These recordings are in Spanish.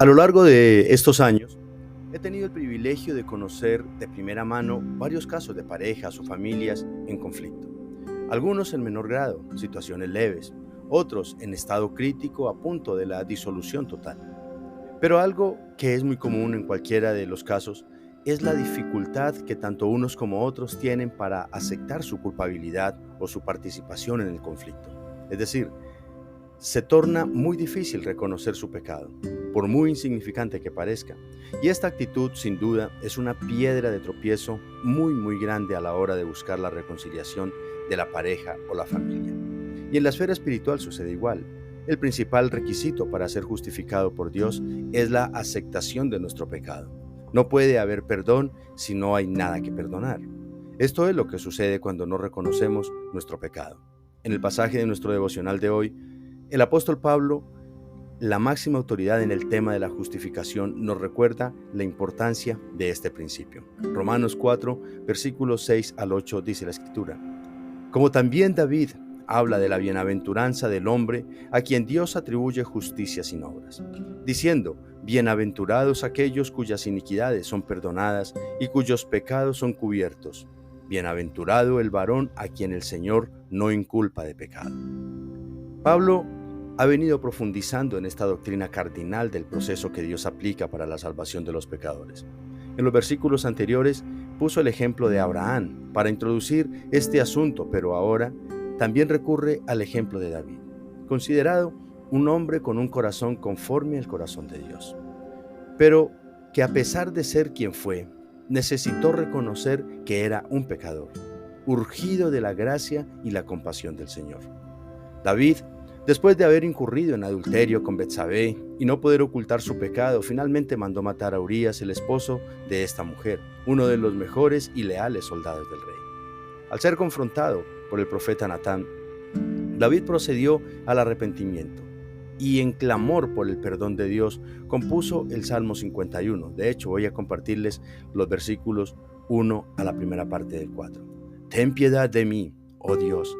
A lo largo de estos años, he tenido el privilegio de conocer de primera mano varios casos de parejas o familias en conflicto. Algunos en menor grado, situaciones leves, otros en estado crítico a punto de la disolución total. Pero algo que es muy común en cualquiera de los casos es la dificultad que tanto unos como otros tienen para aceptar su culpabilidad o su participación en el conflicto. Es decir, se torna muy difícil reconocer su pecado, por muy insignificante que parezca. Y esta actitud, sin duda, es una piedra de tropiezo muy grande a la hora de buscar la reconciliación de la pareja o la familia. Y en la esfera espiritual sucede igual. El principal requisito para ser justificado por Dios es la aceptación de nuestro pecado. No puede haber perdón si no hay nada que perdonar. Esto es lo que sucede cuando no reconocemos nuestro pecado. En el pasaje de nuestro devocional de hoy, el apóstol Pablo, la máxima autoridad en el tema de la justificación, nos recuerda la importancia de este principio. Romanos 4, versículos 6 al 8 dice la Escritura: Como también David habla de la bienaventuranza del hombre a quien Dios atribuye justicia sin obras, diciendo: Bienaventurados aquellos cuyas iniquidades son perdonadas y cuyos pecados son cubiertos. Bienaventurado el varón a quien el Señor no inculpa de pecado. Pablo ha venido profundizando en esta doctrina cardinal del proceso que Dios aplica para la salvación de los pecadores. En los versículos anteriores puso el ejemplo de Abraham para introducir este asunto, pero ahora también recurre al ejemplo de David, considerado un hombre con un corazón conforme al corazón de Dios, pero que a pesar de ser quien fue, necesitó reconocer que era un pecador, urgido de la gracia y la compasión del Señor. David, después de haber incurrido en adulterio con Betsabé y no poder ocultar su pecado, finalmente mandó matar a Urías, el esposo de esta mujer, uno de los mejores y leales soldados del rey. Al ser confrontado por el profeta Natán, David procedió al arrepentimiento y en clamor por el perdón de Dios compuso el Salmo 51. De hecho, voy a compartirles los versículos 1 a la primera parte del 4. Ten piedad de mí, oh Dios,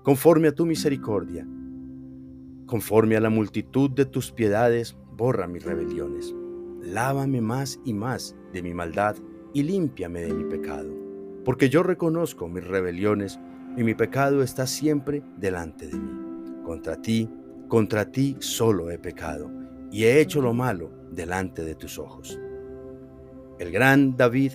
conforme a tu misericordia. Conforme a la multitud de tus piedades, borra mis rebeliones. Lávame más y más de mi maldad y límpiame de mi pecado. Porque yo reconozco mis rebeliones y mi pecado está siempre delante de mí. Contra ti solo he pecado y he hecho lo malo delante de tus ojos. El gran David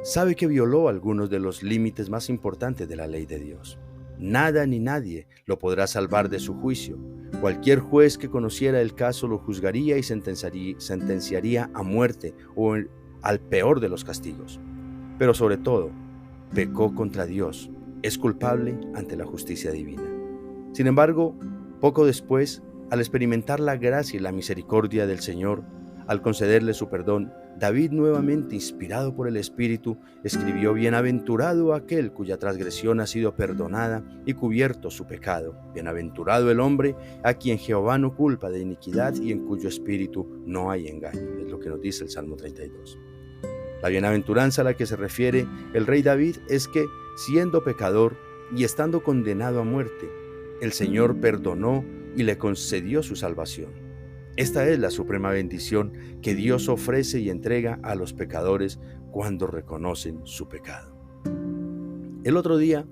sabe que violó algunos de los límites más importantes de la ley de Dios. Nada ni nadie lo podrá salvar de su juicio. Cualquier juez que conociera el caso lo juzgaría y sentenciaría a muerte o al peor de los castigos. Pero sobre todo, pecó contra Dios. Es culpable ante la justicia divina. Sin embargo, poco después, al experimentar la gracia y la misericordia del Señor, al concederle su perdón, David, nuevamente inspirado por el Espíritu, escribió: Bienaventurado aquel cuya transgresión ha sido perdonada y cubierto su pecado. Bienaventurado el hombre a quien Jehová no culpa de iniquidad y en cuyo espíritu no hay engaño. Es lo que nos dice el Salmo 32. La bienaventuranza a la que se refiere el rey David es que, siendo pecador y estando condenado a muerte, el Señor perdonó y le concedió su salvación. Esta es la suprema bendición que Dios ofrece y entrega a los pecadores cuando reconocen su pecado. El otro día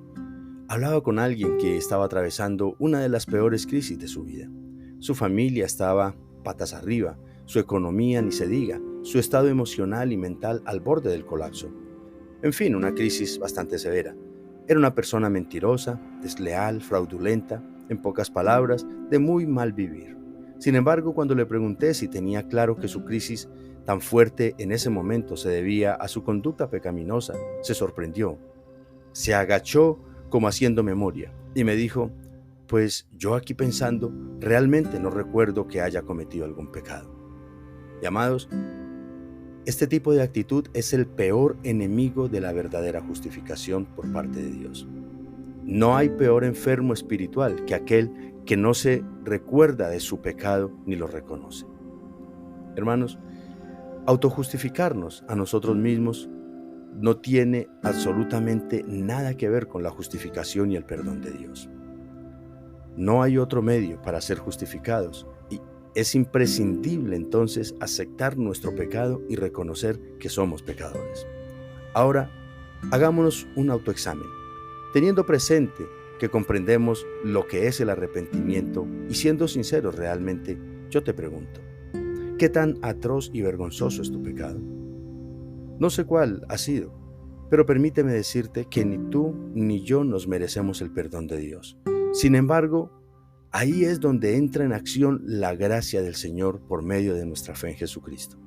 hablaba con alguien que estaba atravesando una de las peores crisis de su vida. Su familia estaba patas arriba, su economía ni se diga, su estado emocional y mental al borde del colapso. En fin, una crisis bastante severa. Era una persona mentirosa, desleal, fraudulenta, en pocas palabras, de muy mal vivir. Sin embargo, cuando le pregunté si tenía claro que su crisis tan fuerte en ese momento se debía a su conducta pecaminosa, se sorprendió. Se agachó como haciendo memoria y me dijo: pues yo aquí pensando, realmente no recuerdo que haya cometido algún pecado. Y amados, este tipo de actitud es el peor enemigo de la verdadera justificación por parte de Dios. No hay peor enfermo espiritual que aquel que no se recuerda de su pecado ni lo reconoce. Hermanos, autojustificarnos a nosotros mismos no tiene absolutamente nada que ver con la justificación y el perdón de Dios. No hay otro medio para ser justificados Es imprescindible entonces aceptar nuestro pecado y reconocer que somos pecadores. Ahora, hagámonos un autoexamen, teniendo presente que comprendemos lo que es el arrepentimiento y siendo sinceros realmente, yo te pregunto, ¿qué tan atroz y vergonzoso es tu pecado? No sé cuál ha sido, pero permíteme decirte que ni tú ni yo nos merecemos el perdón de Dios. Sin embargo, ahí es donde entra en acción la gracia del Señor por medio de nuestra fe en Jesucristo.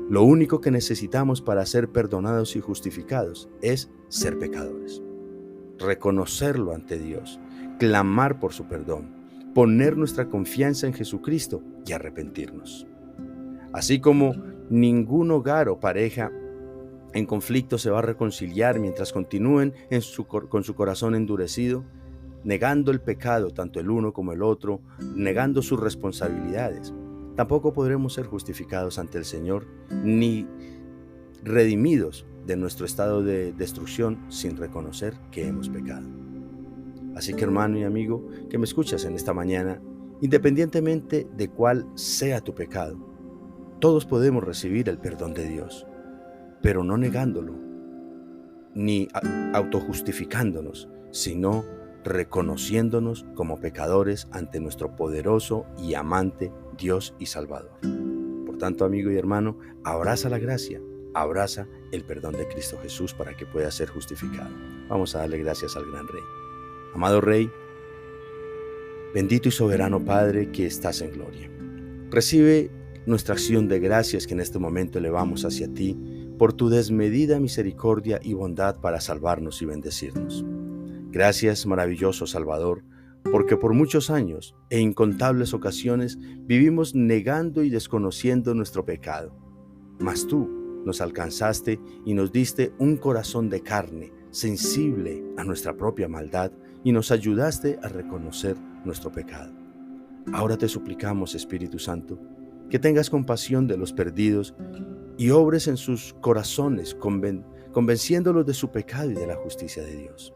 Lo único que necesitamos para ser perdonados y justificados es ser pecadores. Reconocerlo ante Dios, clamar por su perdón, poner nuestra confianza en Jesucristo y arrepentirnos. Así como ningún hogar o pareja en conflicto se va a reconciliar mientras continúen con su corazón endurecido, negando el pecado, tanto el uno como el otro, negando sus responsabilidades. Tampoco podremos ser justificados ante el Señor, ni redimidos de nuestro estado de destrucción sin reconocer que hemos pecado. Así que, hermano y amigo que me escuchas en esta mañana, independientemente de cuál sea tu pecado, todos podemos recibir el perdón de Dios, pero no negándolo, ni autojustificándonos, sino reconociéndonos como pecadores ante nuestro poderoso y amante Dios y Salvador. Por tanto, amigo y hermano, abraza la gracia, abraza el perdón de Cristo Jesús para que puedas ser justificado. Vamos a darle gracias al gran Rey. Amado Rey, bendito y soberano Padre que estás en gloria, recibe nuestra acción de gracias que en este momento elevamos hacia ti por tu desmedida misericordia y bondad para salvarnos y bendecirnos. Gracias, maravilloso Salvador, porque por muchos años e incontables ocasiones vivimos negando y desconociendo nuestro pecado. Mas tú nos alcanzaste y nos diste un corazón de carne, sensible a nuestra propia maldad, y nos ayudaste a reconocer nuestro pecado. Ahora te suplicamos, Espíritu Santo, que tengas compasión de los perdidos y obres en sus corazones, convenciéndolos de su pecado y de la justicia de Dios.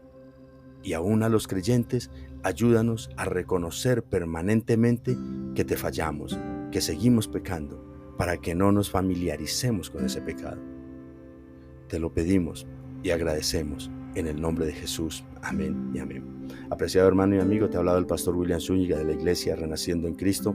Y aún a los creyentes, ayúdanos a reconocer permanentemente que te fallamos, que seguimos pecando, para que no nos familiaricemos con ese pecado. Te lo pedimos y agradecemos en el nombre de Jesús. Amén y amén. Apreciado hermano y amigo, te ha hablado el pastor William Zúñiga de la Iglesia Renaciendo en Cristo.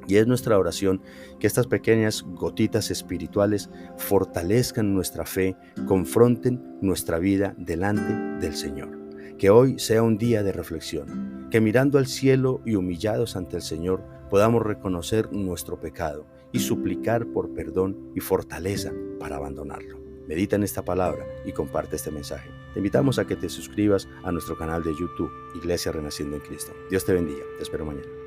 Y es nuestra oración que estas pequeñas gotitas espirituales fortalezcan nuestra fe, confronten nuestra vida delante del Señor. Que hoy sea un día de reflexión, que mirando al cielo y humillados ante el Señor podamos reconocer nuestro pecado y suplicar por perdón y fortaleza para abandonarlo. Medita en esta palabra y comparte este mensaje. Te invitamos a que te suscribas a nuestro canal de YouTube, Iglesia Renaciendo en Cristo. Dios te bendiga. Te espero mañana.